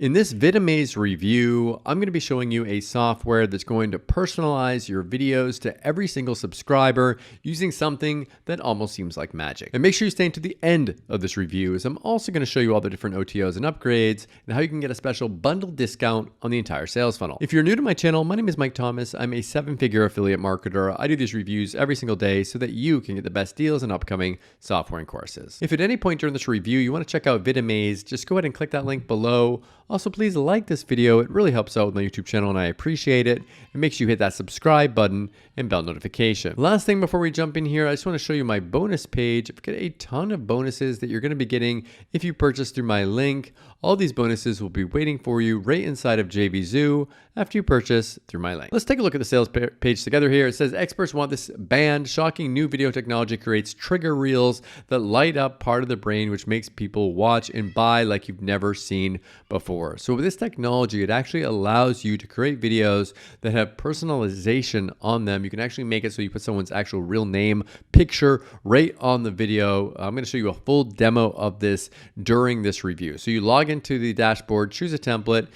In this VidAmaze review, I'm going to be showing you a software that's going to personalize your videos to every single subscriber using something that almost seems like magic. And make sure you stay until the end of this review, as I'm also going to show you all the different OTOs and upgrades and how you can get a special bundle discount on the entire sales funnel. If you're new to my channel, my name is Mike Thomas. I'm a 7-figure affiliate marketer. I do these reviews every single day so that you can get the best deals on upcoming software and courses. If at any point during this review you want to check out VidAmaze, just go ahead and click that link below. Also, please like this video. It really helps out with my YouTube channel and I appreciate it. It makes you hit that subscribe button and bell notification. Last thing before we jump in here, I just want to show you my bonus page. I've got a ton of bonuses that you're going to be getting if you purchase through my link. All these bonuses will be waiting for you right inside of JVZoo after you purchase through my link. Let's take a look at the sales page together here. It says experts want this banned. Shocking new video technology creates trigger reels that light up part of the brain, which makes people watch and buy like you've never seen before. So with this technology, it actually allows you to create videos that have personalization on them. You can actually make it so you put someone's actual real name, picture right on the video. I'm going to show you a full demo of this during this review. So you log into the dashboard, choose a template,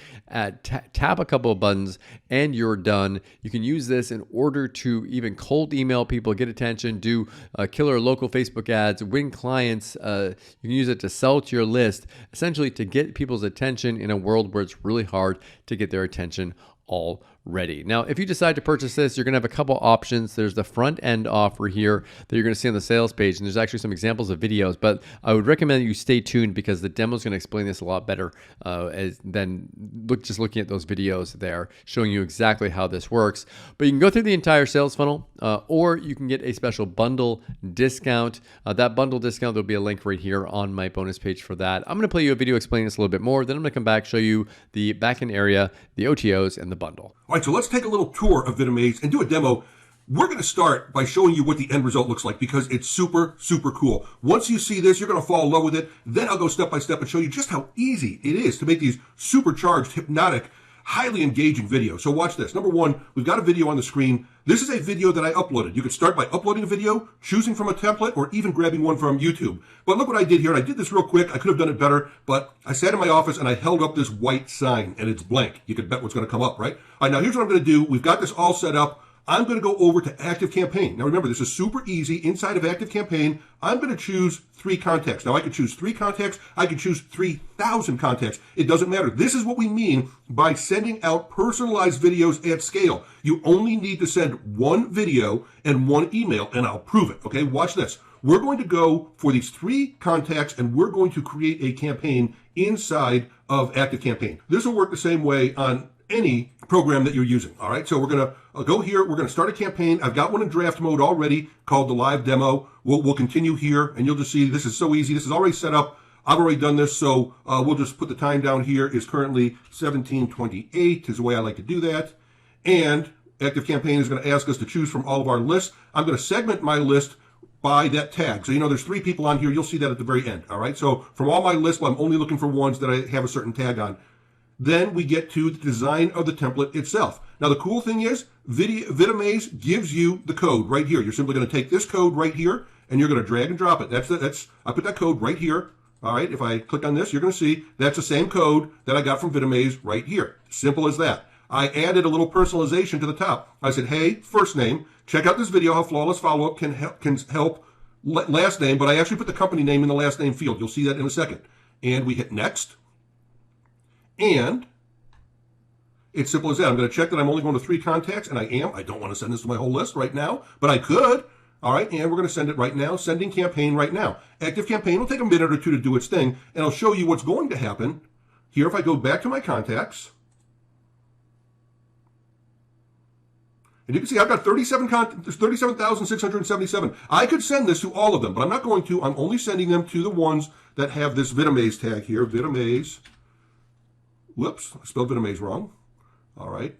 tap a couple of buttons, and you're done. You can use this in order to even cold email people, get attention, do killer local Facebook ads, win clients. You can use it to sell to your list, essentially to get people's attention in a world where it's really hard to get their attention already. Now, if you decide to purchase this, you're going to have a couple options. There's the front end offer here that you're going to see on the sales page, and there's actually some examples of videos, but I would recommend that you stay tuned because the demo is going to explain this a lot better than just looking at those videos there, showing you exactly how this works. But you can go through the entire sales funnel, or you can get a special bundle discount. That bundle discount, there'll be a link right here on my bonus page for that. I'm going to play you a video explaining this a little bit more. Then I'm going to come back, show you the backend area, the OTOs, and the bundle. All right, so let's take a little tour of VidAmaze and do a demo. We're going to start by showing you what the end result looks like because it's super, super cool. Once you see this, you're going to fall in love with it. Then I'll go step by step and show you just how easy it is to make these supercharged, hypnotic, highly engaging videos. So watch this. Number one, we've got a video on the screen. This is a video that I uploaded. You could start by uploading a video, choosing from a template, or even grabbing one from YouTube. But look what I did here, and I did this real quick. I could have done it better, but I sat in my office and I held up this white sign, and it's blank. You could bet what's going to come up, right? All right, now here's what I'm going to do. We've got this all set up. I'm going to go over to ActiveCampaign. Now remember, this is super easy. Inside of ActiveCampaign, I'm going to choose 3 contacts. Now I could choose 3 contacts. I could choose 3,000 contacts. It doesn't matter. This is what we mean by sending out personalized videos at scale. You only need to send 1 video and 1 email, and I'll prove it. Okay, watch this. We're going to go for these 3 contacts, and we're going to create a campaign inside of ActiveCampaign. This will work the same way on any program that you're using. All right, so we're going to go here. We're going to start a campaign. I've got one in draft mode already called the live demo. We'll continue here, and you'll just see this is so easy. This is already set up. I've already done this, so we'll just put the time down here. Is currently 17:28 is the way I like to do that. And ActiveCampaign is going to ask us to choose from all of our lists. I'm going to segment my list by that tag. So, you know, there's 3 people on here. You'll see that at the very end. All right, so from all my lists, I'm only looking for ones that I have a certain tag on. Then we get to the design of the template itself. Now, the cool thing is VidAmaze gives you the code right here. You're simply going to take this code right here, and you're going to drag and drop it. I put that code right here. All right, if I click on this, you're going to see that's the same code that I got from VidAmaze right here. Simple as that. I added a little personalization to the top. I said, hey, first name, check out this video how flawless follow-up can help last name, but I actually put the company name in the last name field. You'll see that in a second. And we hit next. And it's simple as that. I'm going to check that I'm only going to 3 contacts, and I am. I don't want to send this to my whole list right now, but I could. All right, and we're going to send it right now. Sending campaign right now. ActiveCampaign will take a minute or 2 to do its thing, and I'll show you what's going to happen. Here, if I go back to my contacts, and you can see I've got 37,677. I could send this to all of them, but I'm not going to. I'm only sending them to the ones that have this VidAmaze tag here, VidAmaze. Whoops, I spelled VidAmaze wrong. All right.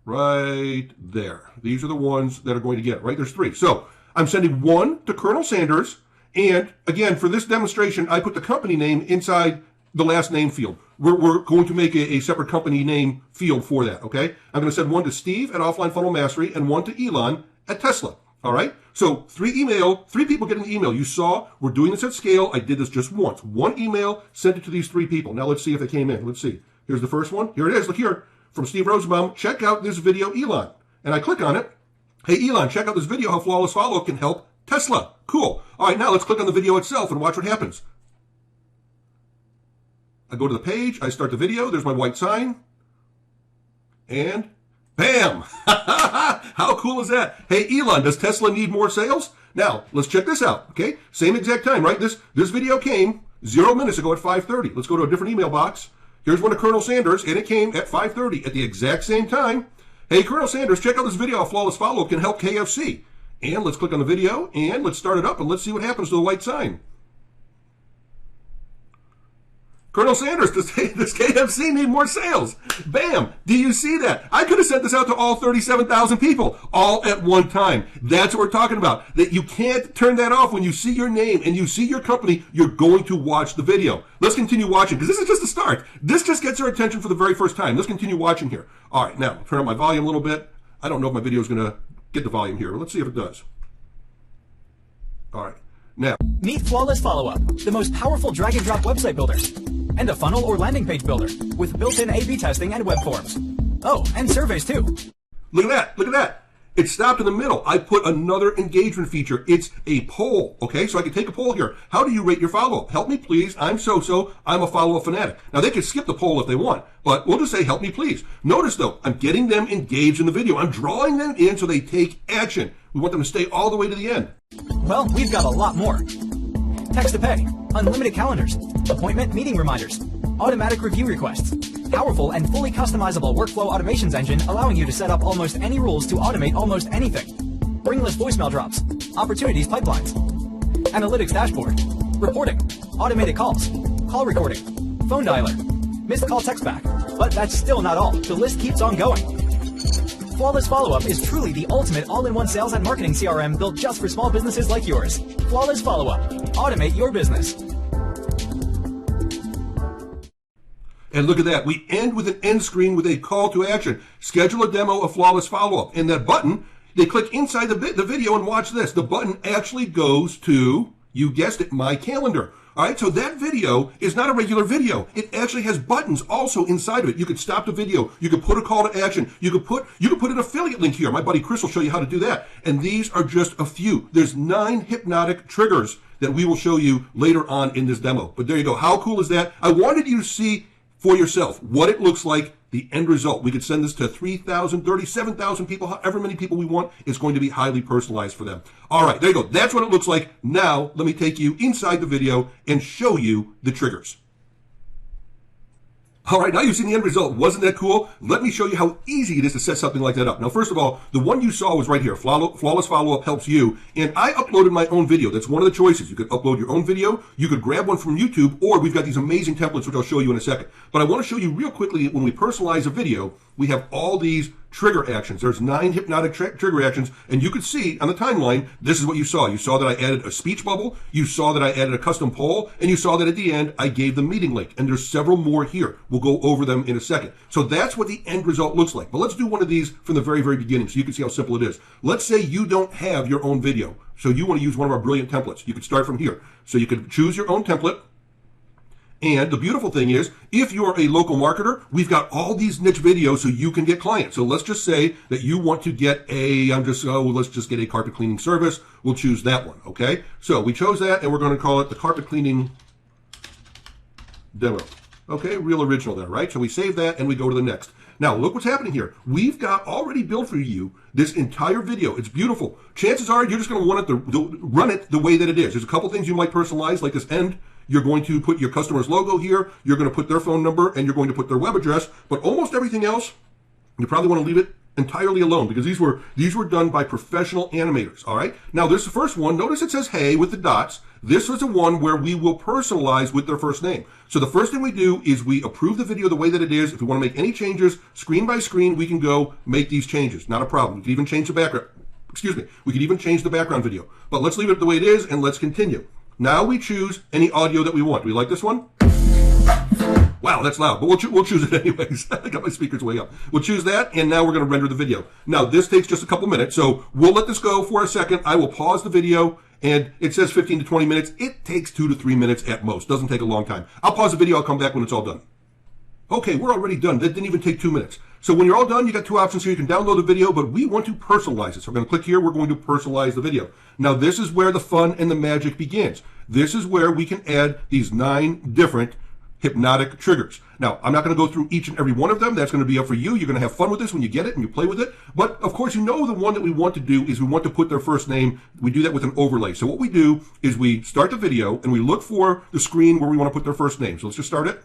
Right there. These are the ones that are going to get it, right? There's 3. So I'm sending 1 to Colonel Sanders. And again, for this demonstration, I put the company name inside the last name field. We're going to make a separate company name field for that, okay? I'm going to send 1 to Steve at Offline Funnel Mastery and 1 to Elon at Tesla. All right. So three people getting the email. You saw we're doing this at scale. I did this just once. One email, sent it to these three people. Now let's see if they came in. Let's see. Here's the first one. Here it is. Look here. From Steve Rosenbaum. Check out this video, Elon. And I click on it. Hey, Elon, check out this video, how flawless follow-up can help Tesla. Cool. All right, now let's click on the video itself and watch what happens. I go to the page. I start the video. There's my white sign. And bam! How cool is that? Hey, Elon, does Tesla need more sales? Now, let's check this out, okay? Same exact time, right? This video came 0 minutes ago at 5:30. Let's go to a different email box. Here's one to Colonel Sanders, and it came at 5:30 at the exact same time. Hey, Colonel Sanders, check out this video, how flawless follow-up can help KFC. And let's click on the video, and let's start it up, and let's see what happens to the white sign. Colonel Sanders, does KFC need more sales? Bam! Do you see that? I could have sent this out to all 37,000 people all at one time. That's what we're talking about. That you can't turn that off. When you see your name and you see your company, you're going to watch the video. Let's continue watching, because this is just the start. This just gets our attention for the very first time. Let's continue watching here. All right, now, turn up my volume a little bit. I don't know if my video is going to get the volume here, but let's see if it does. All right, now. Meet Flawless Follow-Up, the most powerful drag-and-drop website builder. And a funnel or landing page builder with built-in A/B testing and web forms. Oh, and surveys too. Look at that. Look at that. It stopped in the middle. I put another engagement feature. It's a poll. Okay, so I can take a poll here. How do you rate your follow-up? Help me, please. I'm so-so. I'm a follow-up fanatic. Now, they could skip the poll if they want, but we'll just say, help me, please. Notice, though, I'm getting them engaged in the video. I'm drawing them in so they take action. We want them to stay all the way to the end. Well, we've got a lot more. Text to pay, unlimited calendars, appointment meeting reminders, automatic review requests, powerful and fully customizable workflow automations engine allowing you to set up almost any rules to automate almost anything, ringless voicemail drops, opportunities pipelines, analytics dashboard, reporting, automated calls, call recording, phone dialer, missed call text back. But that's still not all. The list keeps on going. Flawless Follow-Up is truly the ultimate all-in-one sales and marketing CRM built just for small businesses like yours. Flawless Follow-Up. Automate your business. And look at that. We end with an end screen with a call to action. Schedule a demo of Flawless Follow-Up. And that button, they click inside the video and watch this. The button actually goes to, you guessed it, my calendar. All right, so that video is not a regular video. It actually has buttons also inside of it. You could stop the video. You could put a call to action. You could put an affiliate link here. My buddy Chris will show you how to do that. And these are just a few. There's 9 hypnotic triggers that we will show you later on in this demo. But there you go. How cool is that? I wanted you to see for yourself what it looks like, the end result. We could send this to 3,000, 37,000 people, however many people we want. It's going to be highly personalized for them. All right, there you go. That's what it looks like. Now, let me take you inside the video and show you the triggers. All right, now you've seen the end result. Wasn't that cool? Let me show you how easy it is to set something like that up. Now, first of all, the one you saw was right here. Flawless Follow-Up helps you. And I uploaded my own video. That's one of the choices. You could upload your own video. You could grab one from YouTube, or we've got these amazing templates, which I'll show you in a second. But I want to show you real quickly, when we personalize a video, we have all these trigger actions. There's 9 hypnotic trigger actions, and you could see on the timeline, this is what you saw. You saw that I added a speech bubble, you saw that I added a custom poll, and you saw that at the end, I gave the meeting link. And there's several more here. We'll go over them in a second. So that's what the end result looks like. But let's do one of these from the very, very beginning so you can see how simple it is. Let's say you don't have your own video, so you want to use one of our brilliant templates. You could start from here. So you could choose your own template. And the beautiful thing is, if you're a local marketer, we've got all these niche videos so you can get clients. So let's just say that you want to get let's just get a carpet cleaning service. We'll choose that one, okay? So we chose that, and we're going to call it the carpet cleaning demo. Okay, real original there, right? So we save that, and we go to the next. Now, look what's happening here. We've got already built for you this entire video. It's beautiful. Chances are you're just going to want it to run it the way that it is. There's a couple things you might personalize, like this end. You're going to put your customer's logo here. You're going to put their phone number, and you're going to put their web address. But almost everything else, you probably want to leave it entirely alone, because these were done by professional animators. All right. Now, there's the first one. Notice it says "Hey" with the dots. This is the one where we will personalize with their first name. So the first thing we do is we approve the video the way that it is. If we want to make any changes, screen by screen, we can go make these changes. Not a problem. We can even change the background. Excuse me. We can even change the background video. But let's leave it the way it is, and let's continue. Now we choose any audio that we want. Do we like this one? Wow, that's loud, but we'll choose it anyways. I got my speakers way up. We'll choose that, and now we're going to render the video. Now, this takes just a couple minutes, so we'll let this go for a second. I will pause the video, and it says 15 to 20 minutes. It takes 2 to 3 minutes at most. Doesn't take a long time. I'll pause the video. I'll come back when it's all done. Okay, we're already done. That didn't even take 2 minutes. So when you're all done, you got two options here. You can download the video, but we want to personalize it. So we're going to click here. We're going to personalize the video. Now, this is where the fun and the magic begins. This is where we can add these 9 different hypnotic triggers. Now, I'm not going to go through each and every one of them. That's going to be up for you. You're going to have fun with this when you get it and you play with it. But, of course, you know the one that we want to do is we want to put their first name. We do that with an overlay. So what we do is we start the video and we look for the screen where we want to put their first name. So let's just start it.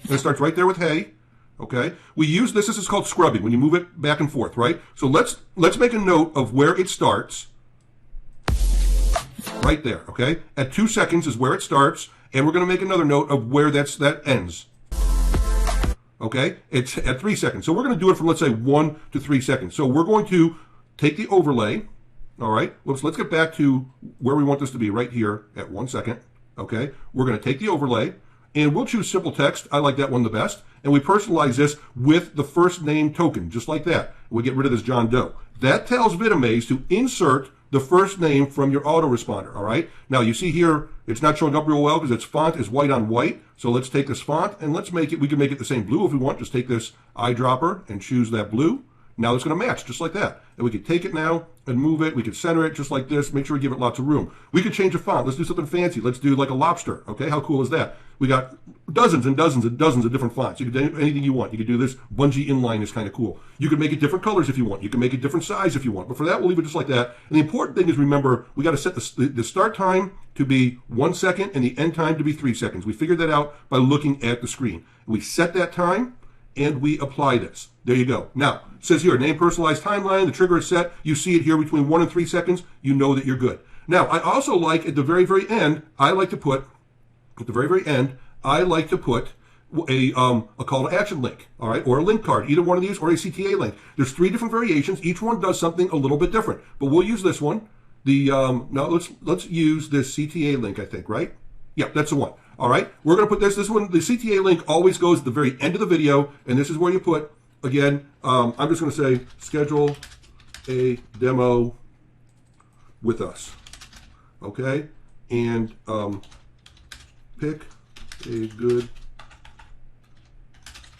And it starts right there with hey. Okay. We use this. This is called scrubbing when you move it back and forth, right? So let's make a note of where it starts. Right there. Okay. At 2 seconds is where it starts. And we're going to make another note of where that ends. Okay? It's at 3 seconds. So we're going to do it from, let's say, 1 to 3 seconds. So we're going to take the overlay. All right? Let's get back to where we want this to be, right here at 1 second. Okay? We're going to take the overlay, and we'll choose simple text. I like that one the best. And we personalize this with the first name token, just like that. We get rid of this John Doe. That tells VidAmaze to insert the first name from your autoresponder, all right? Now, you see here, it's not showing up real well because its font is white on white. So let's take this font and let's make it, we can make it the same blue if we want. Just take this eyedropper and choose that blue. Now it's going to match just like that. And we could take it now and move it. We could center it just like this. Make sure we give it lots of room. We could change the font. Let's do something fancy. Let's do like a lobster. Okay, how cool is that? We got dozens and dozens and dozens of different fonts. You can do anything you want. You could do this. Bungee inline is kind of cool. You can make it different colors if you want. You can make it different size if you want. But for that, we'll leave it just like that. And the important thing is, remember, we got to set the start time to be 1 second and the end time to be 3 seconds. We figured that out by looking at the screen. We set that time and we apply this. There you go. Now, it says here, name personalized timeline. The trigger is set. You see it here between 1 and 3 seconds. You know that you're good. Now, I also like at the very, very end, I like to put a call to action link, all right, or a link card, either one of these, or a CTA link. There's 3 different variations. Each one does something a little bit different, but we'll use this one. Now let's use this CTA link, I think, right? Yeah, that's the one. All right, we're going to put this one. The CTA link always goes at the very end of the video, and this is where you put, again, I'm just going to say, schedule a demo with us, okay? And pick a good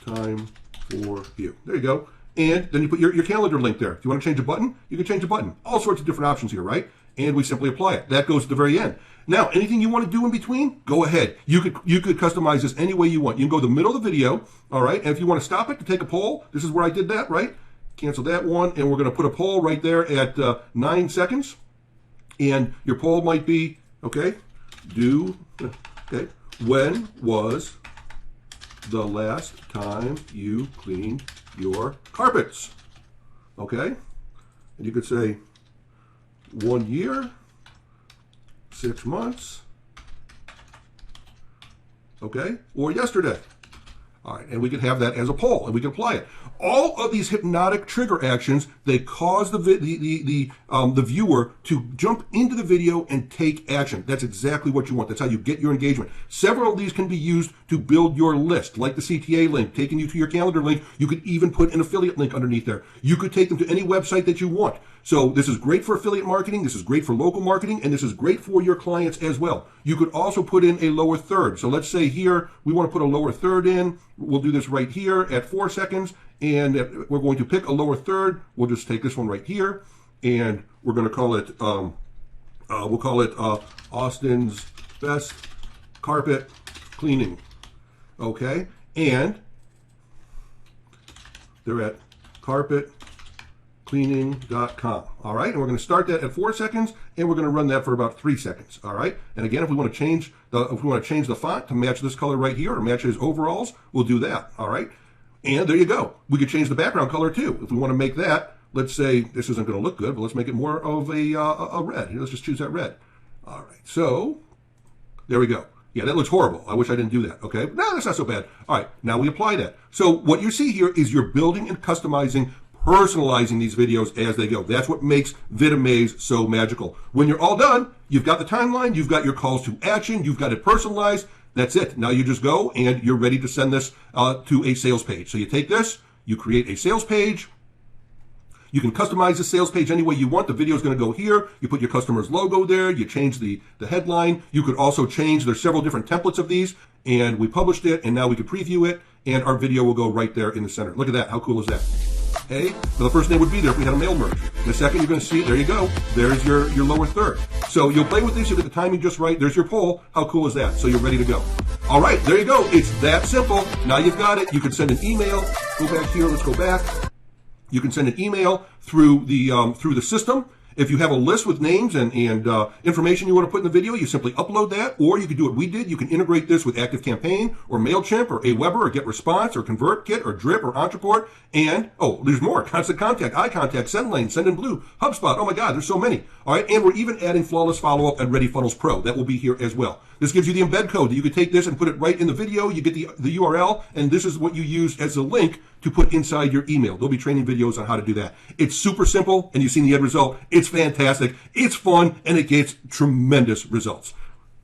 time for you. There you go. And then you put your calendar link there. If you want to change a button, you can change a button. All sorts of different options here, right? And we simply apply it. That goes to the very end. Now, anything you want to do in between, go ahead. You could customize this any way you want. You can go to the middle of the video, all right? And if you want to stop it to take a poll, this is where I did that, right? Cancel that one, and we're going to put a poll right there at 9 seconds. And your poll might be, okay, when was the last time you cleaned your carpets? Okay? And you could say 1 year, 6 months, okay? Or yesterday. All right, and we can have that as a poll, and we can apply it. All of these hypnotic trigger actions, they cause the viewer to jump into the video and take action. That's exactly what you want. That's how you get your engagement. Several of these can be used to build your list, like the CTA link, taking you to your calendar link. You could even put an affiliate link underneath there. You could take them to any website that you want. So this is great for affiliate marketing, this is great for local marketing, and this is great for your clients as well. You could also put in a lower third. So let's say here, we want to put a lower third in. We'll do this right here at 4 seconds, and we're going to pick a lower third. We'll just take this one right here, and we're going to call it, we'll call it Austin's Best Carpet Cleaning. Okay, and they're at carpetcleaning.com. All right, and we're going to start that at 4 seconds, and we're going to run that for about 3 seconds. All right, and again, if we want to change the font to match this color right here or match his overalls, we'll do that. All right, and there you go. We could change the background color too if we want to make that. Let's say this isn't going to look good, but let's make it more of a red. Let's just choose that red. All right, so there we go. Yeah, that looks horrible. I wish I didn't do that, okay? No, that's not so bad. All right, now we apply that. So what you see here is you're building and customizing, personalizing these videos as they go. That's what makes VidAmaze so magical. When you're all done, you've got the timeline, you've got your calls to action, you've got it personalized. That's it. Now you just go and you're ready to send this to a sales page. So you take this, you create a sales page. You can customize the sales page any way you want. The video is going to go here. You put your customer's logo there. You change the headline. You could also change, there's several different templates of these, and we published it, and now we can preview it, and our video will go right there in the center. Look at that. How cool is that? Okay, so the first name would be there if we had a mail merge. In a second, you're going to see, there you go. There's your lower third. So you'll play with this, you'll get the timing just right. There's your poll. How cool is that? So you're ready to go. All right, there you go. It's that simple. Now you've got it. You can send an email. Go back here. Let's go back. You can send an email through the system. If you have a list with names and information you want to put in the video, you simply upload that, or you can do what we did. You can integrate this with ActiveCampaign or MailChimp or Aweber or GetResponse or ConvertKit or Drip or Entreport. And, oh, there's more. Constant Contact, iContact, SendLane, Sendinblue, HubSpot. Oh my God, there's so many. All right, and we're even adding Flawless Follow-Up and Ready Funnels Pro. That will be here as well. This gives you the embed code that you can take this and put it right in the video. You get the URL, and this is what you use as a link to put inside your email. There'll be training videos on how to do that. It's super simple, and you've seen the end result. It's fantastic. It's fun, and it gets tremendous results.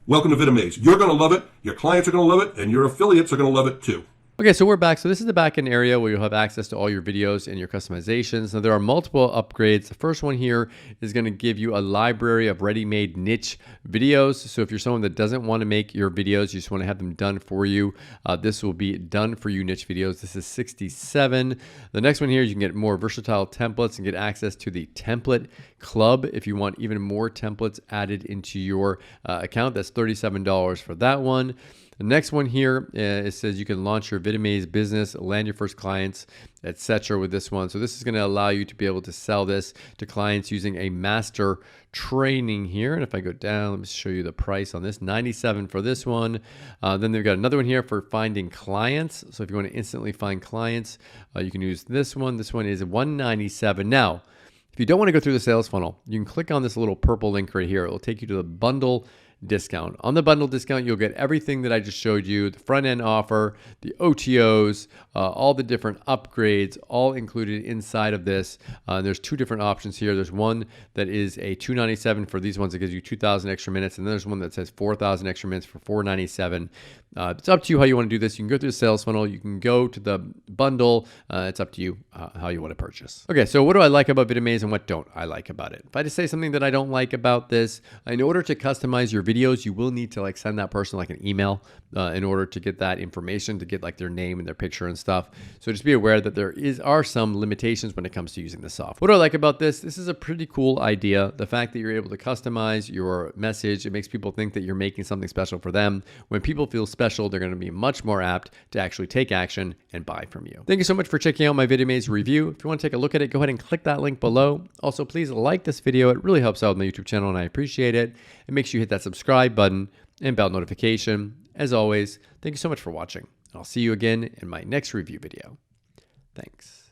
Welcome to VidAmaze. You're going to love it. Your clients are going to love it, and your affiliates are going to love it too. Okay, so we're back. So this is the backend area where you'll have access to all your videos and your customizations. Now there are multiple upgrades. The first one here is going to give you a library of ready-made niche videos. So if you're someone that doesn't want to make your videos, you just want to have them done for you, this will be done for you niche videos. This is 67. The next one here, you can get more versatile templates and get access to the template club if you want even more templates added into your account. That's $37 for that one. The next one here, it says you can launch your VidAmaze business, land your first clients, etc. with this one. So this is going to allow you to be able to sell this to clients using a master training here. And if I go down, let me show you the price on this, $97 for this one. Then they've got another one here for finding clients. So if you want to instantly find clients, you can use this one. This one is $197. Now, if you don't want to go through the sales funnel, you can click on this little purple link right here. It will take you to the bundle discount. On the bundle discount, you'll get everything that I just showed you, the front end offer, the OTOs, all the different upgrades, all included inside of this. There's two different options here. There's one that is a $297 for these ones that gives you 2,000 extra minutes, and then there's one that says 4,000 extra minutes for $497. It's up to you how you want to do this. You can go through the sales funnel. You can go to the bundle. It's up to you how you want to purchase. Okay, so what do I like about VidAmaze and what don't I like about it? If I just say something that I don't like about this, in order to customize your videos, you will need to like send that person like an email in order to get that information, to get like their name and their picture and stuff. So just be aware that there are some limitations when it comes to using this software. What do I like about this? This is a pretty cool idea. The fact that you're able to customize your message, it makes people think that you're making something special for them. When people feel special, they're going to be much more apt to actually take action and buy from you. Thank you so much for checking out my VidAmaze review. If you want to take a look at it, go ahead and click that link below. Also, please like this video. It really helps out my YouTube channel and I appreciate it. And make sure you hit that subscribe button and bell notification. As always, thank you so much for watching. And I'll see you again in my next review video. Thanks.